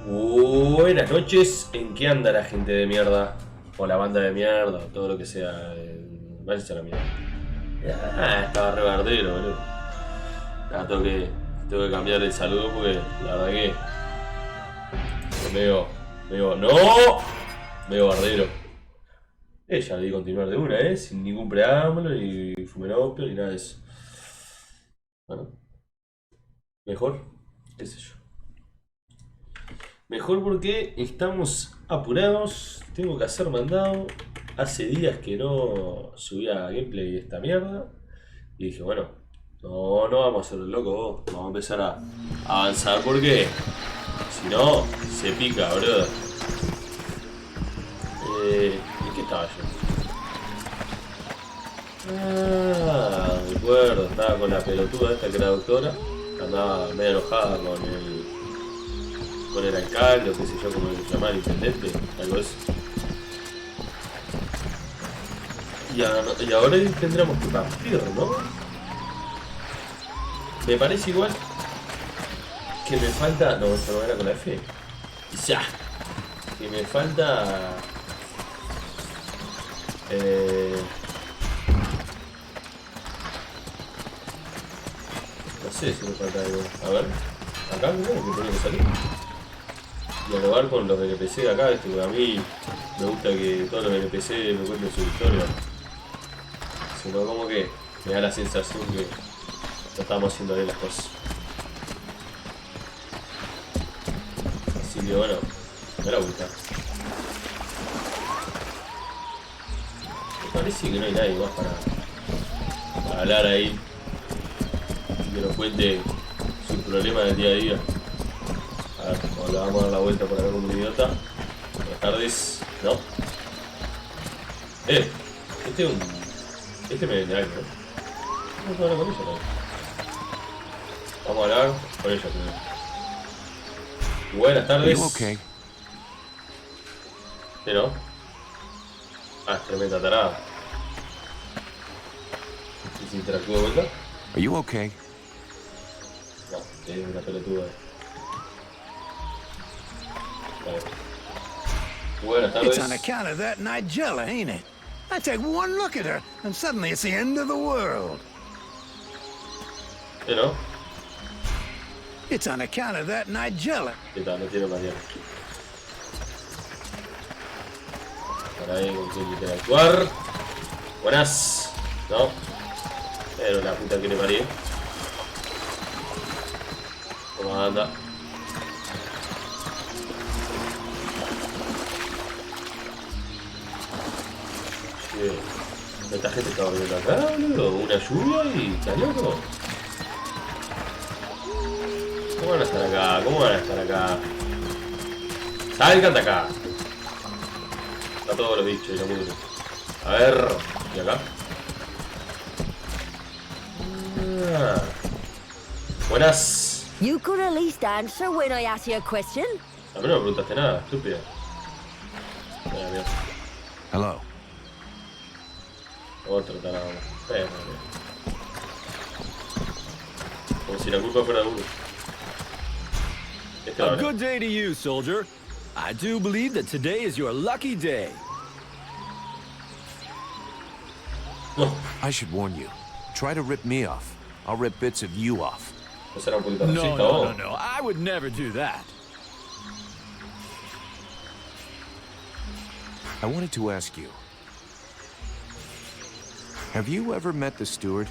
Buenas noches, ¿en qué anda la gente de mierda? O la banda de mierda, o todo lo que sea. Váyanse a la mierda. Estaba re bardero, boludo. Tengo que cambiar el saludo porque la verdad que. ¡No! Medio bardero. Ya debí continuar de una, sin ningún preámbulo, ni fumenopio, ni nada de eso. Bueno, mejor, qué sé yo. Mejor porque estamos apurados, tengo que hacer mandado. Hace días que no subía gameplay de esta mierda. Y dije, bueno, no vamos a hacer el loco vos. Vamos a empezar a avanzar porque si no, se pica, bro. ¿En qué estaba yo? Me acuerdo, estaba con la pelotuda esta que era doctora. Que andaba medio enojada con el alcalde, o qué sé yo, como se llama, el intendente, algo de eso. Y ahora tendremos que partir, ¿no? Me parece igual que me falta... No, esto no era con la F. Ya. Que me falta... No sé si me falta algo. A ver. Acá, ¿no? ¿Qué tiene que salir? Dialogar con los NPC de acá, porque a mí me gusta que todos los NPC me cuenten su historia. Sino como que me da la sensación que no estamos haciendo bien las cosas. Así que bueno, me la gusta. Me parece que no hay nadie más para hablar ahí y que nos cuente sus problemas del día a día. A ver, le vamos a dar la vuelta por acá como un idiota. Buenas tardes. No. Este me vende algo, ¿no? Vamos a hablar con ella también. Vamos a hablar con ella primero. Buenas tardes. Okay? ¿Sí, no? Es tremenda tarada. ¿Y si interactúo de vuelta? Are you okay? No, es una pelotuda. Vale. Buenas tardes. It's on account of that Nigella, ain't it? I take one look at her, and suddenly it's the end of the world. ¿Sí, no? It's on account of that Nigella. ¿Qué tal? No tiene mañana. Para ahí con quien interactuar. Buenas. No. Pero la puta que le parió. ¿Cómo anda? Esta gente está volviendo acá, boludo. Una lluvia y está loco. ¿Cómo van a estar acá? ¿Cómo van a estar acá? Salgan de acá. Está todos los bichos y lo mismo. A ver. ¿Y acá? Buenas. You could at least answer when I ask you a question. A mí no me preguntaste nada, estúpida. Mira. Hello. Otro tarado. Como si la culpa fuera de uno. A good day to you, soldier. I do believe that today is your lucky day. No. I should warn you. Try to rip me off. I'll rip bits of you off. ¿No será un poquito No, racista no, vos? no, no. I would never do that. I wanted to ask you. Have you ever met the steward?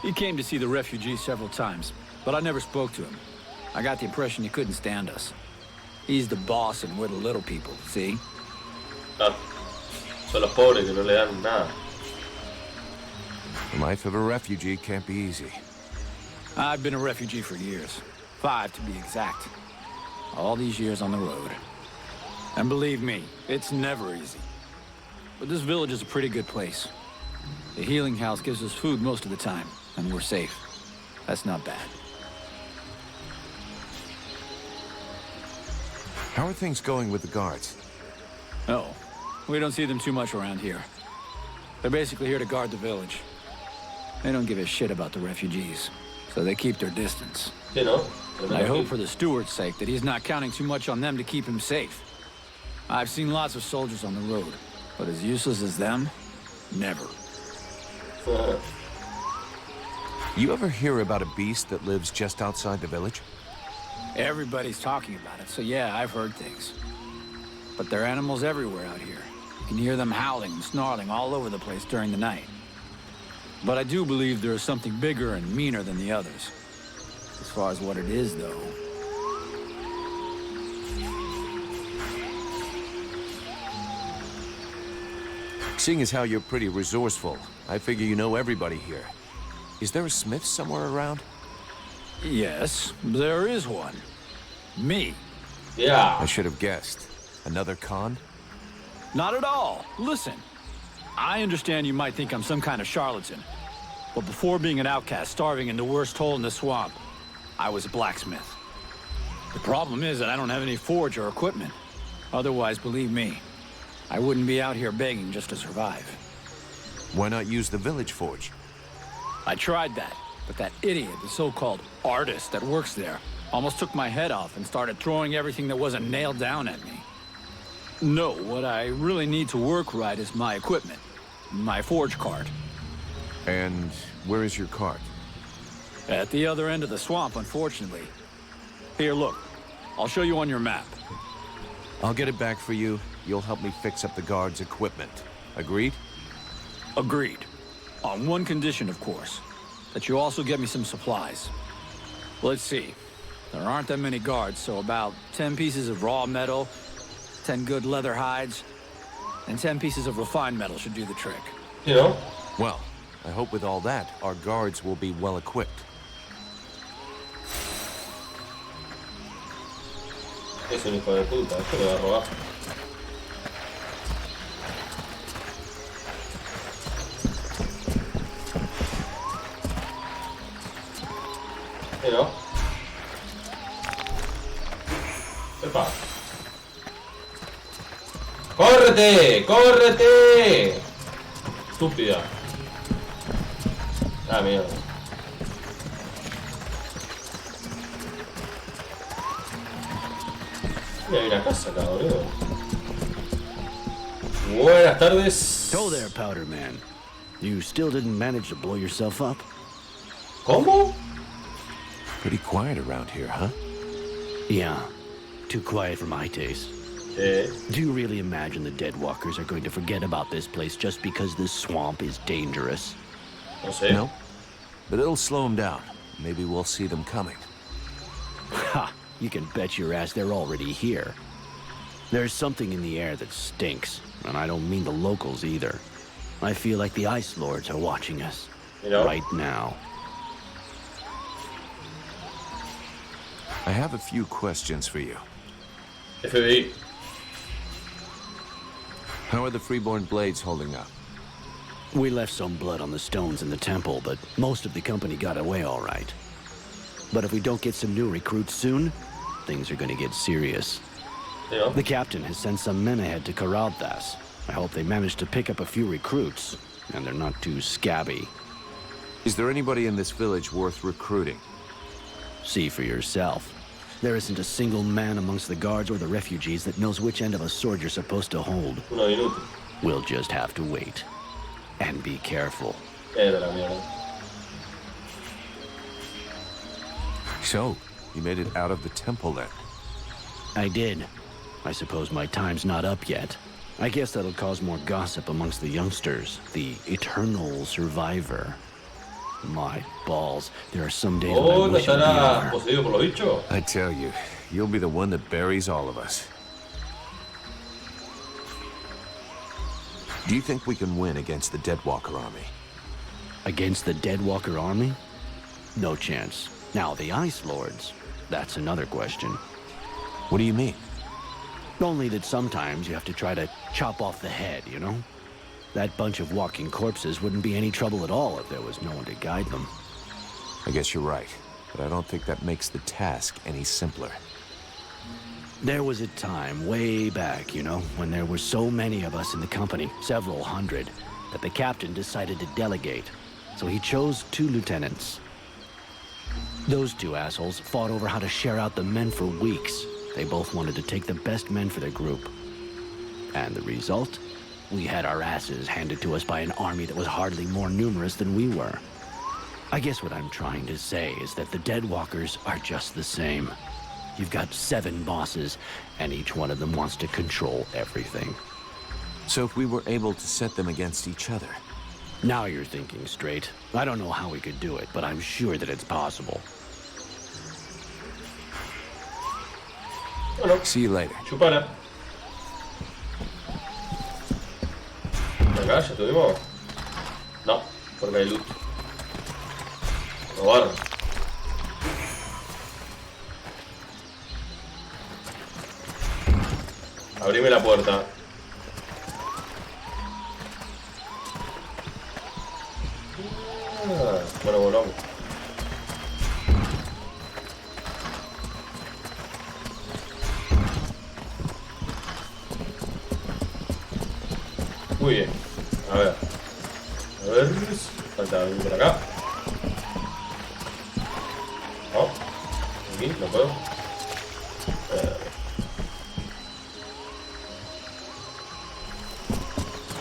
He came to see the refugees several times, but I never spoke to him. I got the impression he couldn't stand us. He's the boss and we're the little people, see? Ah, son los pobres que no le dan nada. The life of a refugee can't be easy. I've been a refugee for years. 5 to be exact. All these years on the road. And believe me, it's never easy. But this village is a pretty good place. The healing house gives us food most of the time, and we're safe. That's not bad. How are things going with the guards? Oh, we don't see them too much around here. They're basically here to guard the village. They don't give a shit about the refugees. so they keep their distance. Sí, ¿no? I hope for the steward's sake that he's not counting too much on them to keep him safe. I've seen lots of soldiers on the road, but as useless as them, never. You ever hear about a beast that lives just outside the village? Everybody's talking about it, so yeah, I've heard things. But there are animals everywhere out here. You can hear them howling and snarling all over the place during the night. But I do believe there is something bigger and meaner than the others. As far as what it is, though... Seeing as how you're pretty resourceful, I figure you know everybody here. Is there a smith somewhere around? Yes, there is one. Me. Yeah. I should have guessed. Another con? Not at all. Listen, I understand you might think I'm some kind of charlatan, but before being an outcast starving in the worst hole in the swamp, I was a blacksmith. The problem is that I don't have any forge or equipment. Otherwise, believe me, I wouldn't be out here begging just to survive. Why not use the village forge? I tried that, but that idiot, the so-called artist that works there, almost took my head off and started throwing everything that wasn't nailed down at me. No, what I really need to work right is my equipment. My forge cart. And where is your cart? At the other end of the swamp, unfortunately. Here, look. I'll show you on your map. I'll get it back for you. You'll help me fix up the guard's equipment. Agreed? Agreed. On one condition, of course. That you also get me some supplies. Let's see. There aren't that many guards, so about 10 pieces of raw metal, 10 good leather hides, and 10 pieces of refined metal should do the trick. You know? Well, I hope with all that, our guards will be well equipped. Es un hijo de puta, esto me va a robar. You know? ¡Epa! ¡Córrete! ¡Córrete! Estúpida. Ah, mierda. Mira, hay una casa acá, boludo. Buenas tardes. Go there, Powder Man. You still didn't manage to blow yourself up? ¿Cómo? Pretty quiet around here, huh? Yeah. Too quiet for my taste. Do you really imagine the Deadwalkers are going to forget about this place just because this swamp is dangerous? No sé. No. But it'll slow them down. Maybe we'll see them coming. Ha! You can bet your ass they're already here. There's something in the air that stinks, and I don't mean the locals either. I feel like the Ice Lords are watching us. You know? Right now. I have a few questions for you. FBI. How are the Freeborn Blades holding up? We left some blood on the stones in the temple, but most of the company got away all right. But if we don't get some new recruits soon, things are going to get serious. You know? The captain has sent some men ahead to Karalthas. I hope they manage to pick up a few recruits, and they're not too scabby. Is there anybody in this village worth recruiting? See for yourself. There isn't a single man amongst the guards or the refugees that knows which end of a sword you're supposed to hold. Uno minuto. We'll just have to wait. And be careful. Era la mierda. So, you made it out of the temple then? I did. I suppose my time's not up yet. I guess that'll cause more gossip amongst the youngsters. The eternal survivor. My balls. There are some days when I Oh, ¿no wish I'd estará be over. poseído por los bichos? I tell you, you'll be the one that buries all of us. Do you think we can win against the Deadwalker army? Against the Deadwalker army? No chance. Now, the Ice Lords, that's another question. What do you mean? Only that sometimes you have to try to chop off the head, you know? That bunch of walking corpses wouldn't be any trouble at all if there was no one to guide them. I guess you're right, but I don't think that makes the task any simpler. There was a time way back, you know, when there were so many of us in the company, several hundred, that the captain decided to delegate. So he chose 2 lieutenants. Those two assholes fought over how to share out the men for weeks. They both wanted to take the best men for their group. And the result? We had our asses handed to us by an army that was hardly more numerous than we were. I guess what I'm trying to say is that the Deadwalkers are just the same. You've got 7 bosses, and each one of them wants to control everything. So if we were able to set them against each other... Now you're thinking straight. I don't know how we could do it, but I'm sure that it's possible. Bueno, See you later. chupala. Acá ya tuvimos. No, porque hay loot. Robar. Abrime la puerta. Bueno, volvamos. Muy bien. A ver. A ver. Falta venir por acá. No. Aquí, no puedo.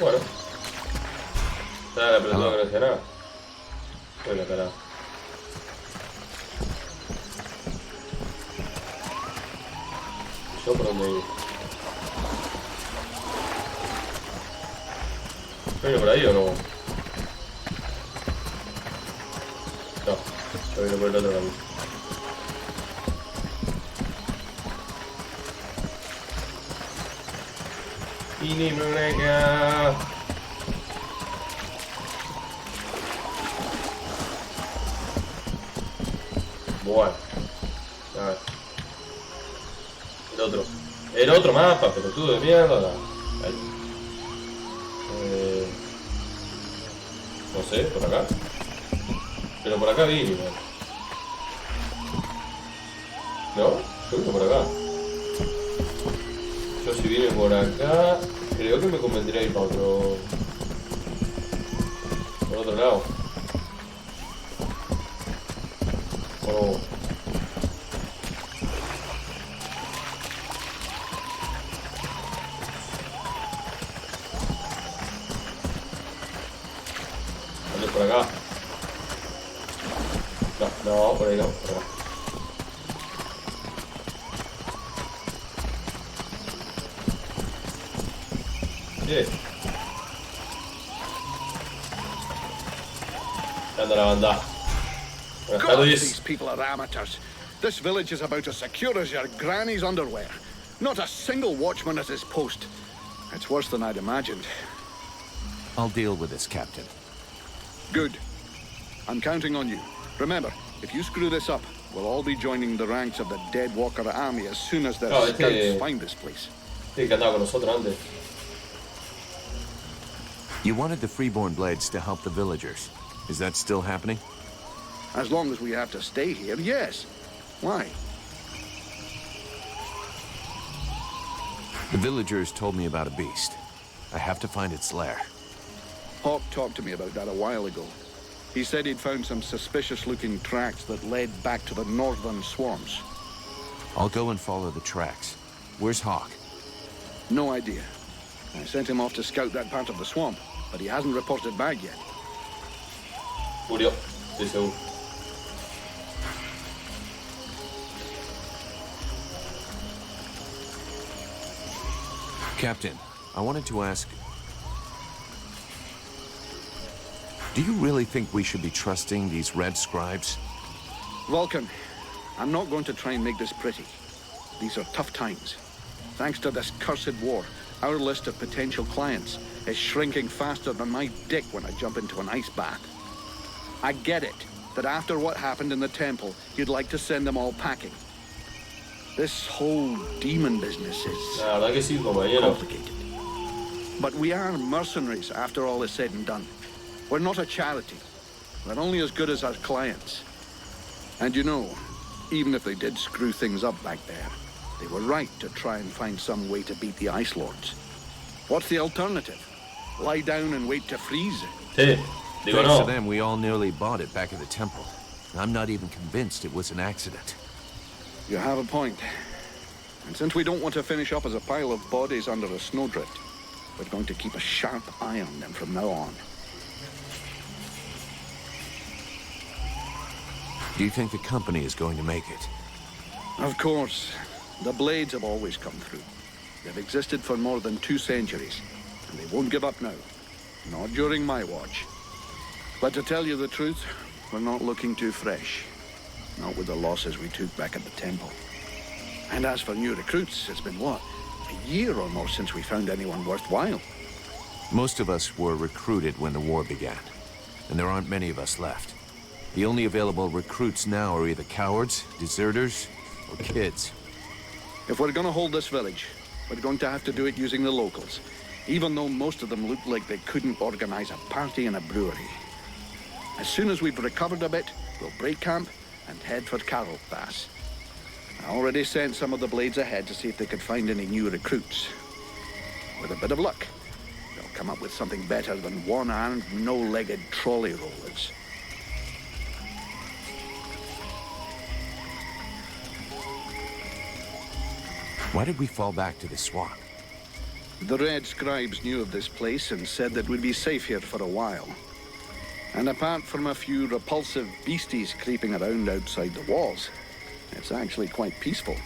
Bueno. Está la pelota que no hacía nada. Uy, la cara. ¿Yo por dónde ir? ¿Yo por ahí o no? No, yo vine por el otro lado. Ini mereka. Bueno, a ver. El otro mapa, pelotudo de mierda. Ahí. No sé, por acá. Pero por acá vine, man. No, yo vine por acá. Yo si vine por acá, creo que me convendría ir para otro. Por otro lado. Oh. Vale, por acá. No, por ahí no, por acá. ¿Qué? Anda la banda. Buenas God, tardes. these people are amateurs. This village is about as secure as your granny's underwear. Not a single watchman at his post. It's worse than I'd imagined. I'll deal with this, Captain. Good. I'm counting on you. Remember, if you screw this up, we'll all be joining the ranks of the Deadwalker army as soon as their Oh, scouts find this place. Sí, que andaba con nosotros antes. You wanted the Freeborn Blades to help the villagers. Is that still happening? As long as we have to stay here, yes. Why? The villagers told me about a beast. I have to find its lair. Hawk talked to me about that a while ago. He said he'd found some suspicious-looking tracks that led back to the northern swamps. I'll go and follow the tracks. Where's Hawk? No idea. I sent him off to scout that part of the swamp, but he hasn't reported back yet. Murió, estoy seguro. Captain, I wanted to ask... Do you really think we should be trusting these red scribes? Vulcan, I'm not going to try and make this pretty. These are tough times. Thanks to this cursed war, our list of potential clients is shrinking faster than my dick when I jump into an ice bath. I get it, that after what happened in the temple, you'd like to send them all packing. This whole demon business is La verdad que sí, compañero. complicated. But we are mercenaries after all is said and done. We're not a charity. We're only as good as our clients. And you know, even if they did screw things up back there, they were right to try and find some way to beat the Ice Lords. What's the alternative? Lie down and wait to freeze? Sí, digo Thanks no. to them, we all nearly bought it back at the temple. I'm not even convinced it was an accident. You have a point. And since we don't want to finish up as a pile of bodies under a snowdrift, we're going to keep a sharp eye on them from now on. Do you think the company is going to make it? Of course. The Blades have always come through. They've existed for more than 2 centuries, and they won't give up now. Not during my watch. But to tell you the truth, we're not looking too fresh. Not with the losses we took back at the temple. And as for new recruits, it's been what? A year or more since we found anyone worthwhile. Most of us were recruited when the war began, and there aren't many of us left. The only available recruits now are either cowards, deserters, or kids. If we're gonna hold this village, we're going to have to do it using the locals, even though most of them look like they couldn't organize a party in a brewery. As soon as we've recovered a bit, we'll break camp and head for Carroll Pass. I already sent some of the Blades ahead to see if they could find any new recruits. With a bit of luck, they'll come up with something better than one-armed, no-legged trolley rollers. Why did we fall back to the swamp? The Red Scribes knew of this place and said that we'd be safe here for a while. And apart from a few repulsive beasties creeping around outside the walls, it's actually quite peaceful.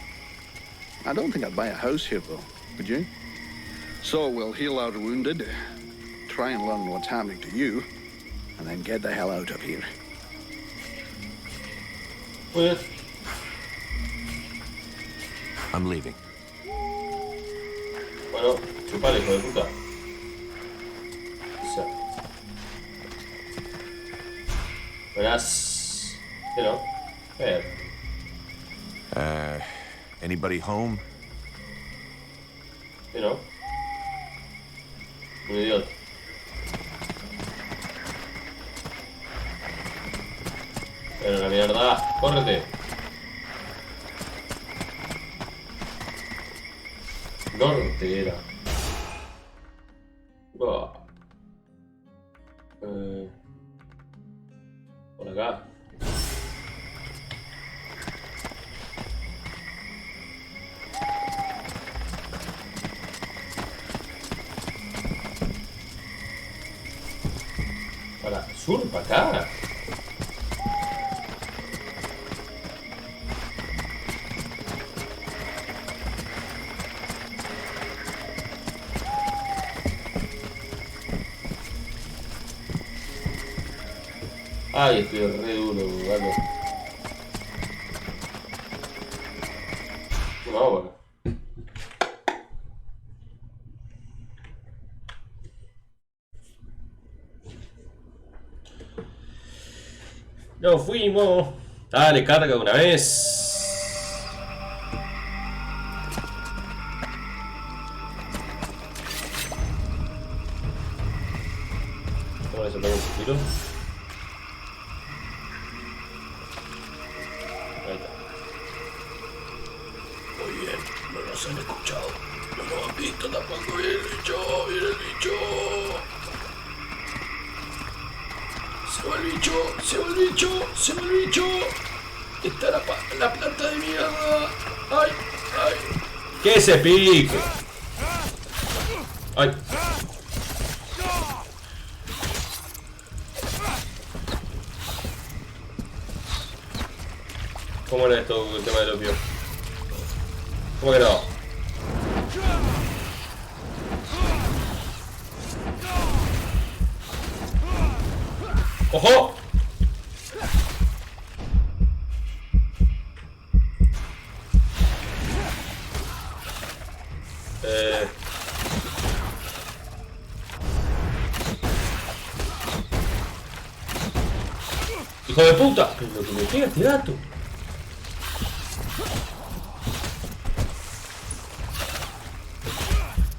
I don't think I'd buy a house here, though, would you? So we'll heal our wounded, try and learn what's happening to you, and then get the hell out of here. Pues, I'm leaving. bueno, chupale, hijo de puta. O sea. Buenas. Hello. Hey. Anybody home? You know. Un idiota. Pero la mierda, córrete. Norte era. Buah. Por acá. Para sur, para acá. Ay, estoy re duro, gato. No, bueno. Nos fuimos. Dale, carga de una vez. Vamos a sacar un poquito. Ahí está. Muy bien, no nos han escuchado. No nos han visto tampoco. Viene el bicho, viene el bicho. Se va el bicho, se va el bicho, se va el bicho. Está la planta de mierda. Ay, ay. Que se pique. Ay. ¿Cómo era esto el tema del opio? ¿Cómo que no? ¡Ojo! ¡Hijo de puta! Lo que me pega este gato.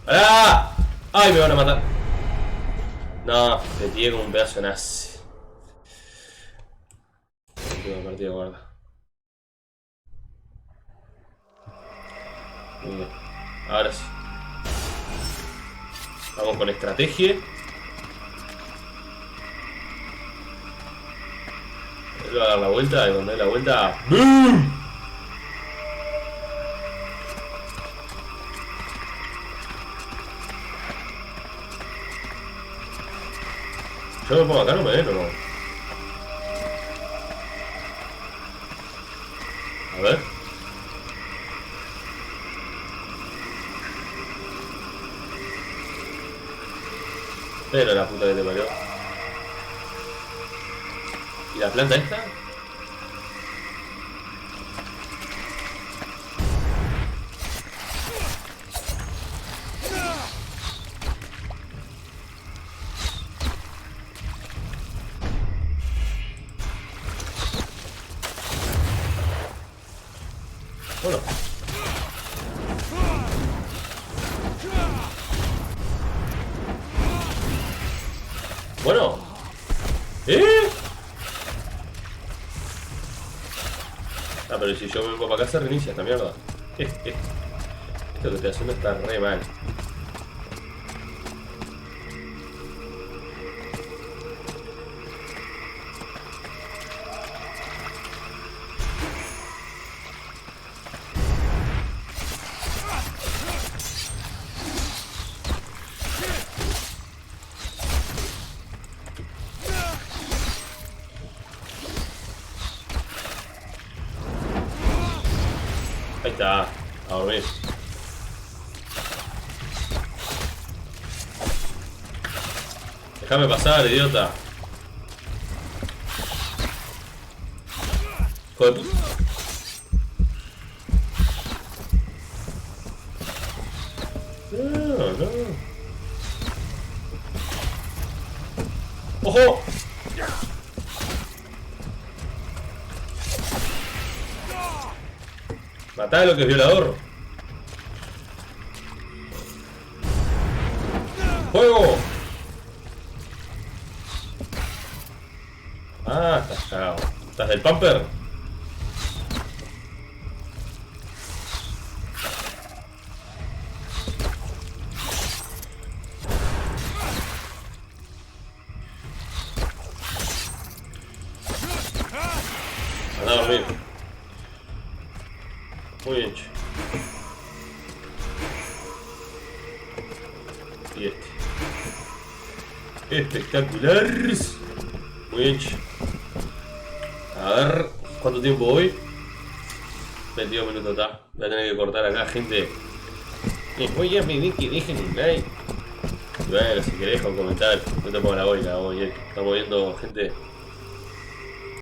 ¡Ah! ¡Ay, me van a matar! No, te tiene como un pedazo de nazi. Última partida, guarda. Muy bien. Ahora sí. Vamos con estrategia. Vuelvo a dar la vuelta y cuando dé la vuelta. ¡Boom! Yo me pongo acá, no me ven o no. A ver. Pero la puta que te parió. ¿Y la planta esta? Bueno. Bueno. Ah, pero si yo me vengo para acá se reinicia esta mierda. Esto que estoy haciendo está re mal. Ahí está, a dormir. Déjame pasar, idiota. Hijo de puta. No. ¡Ojo! Matá a lo que es violador. ¡Fuego! Ah, estás cagado. ¿Estás del pamper? Anda a dormir. Muy bien. Y este. Espectacular. Muy bien. A ver, ¿cuánto tiempo voy? 22 minutos está. Voy a tener que cortar acá, gente. Les voy a pedir que dejen un like. Y bueno, si querés, un comentario. No te pongo la boina, estamos viendo, gente.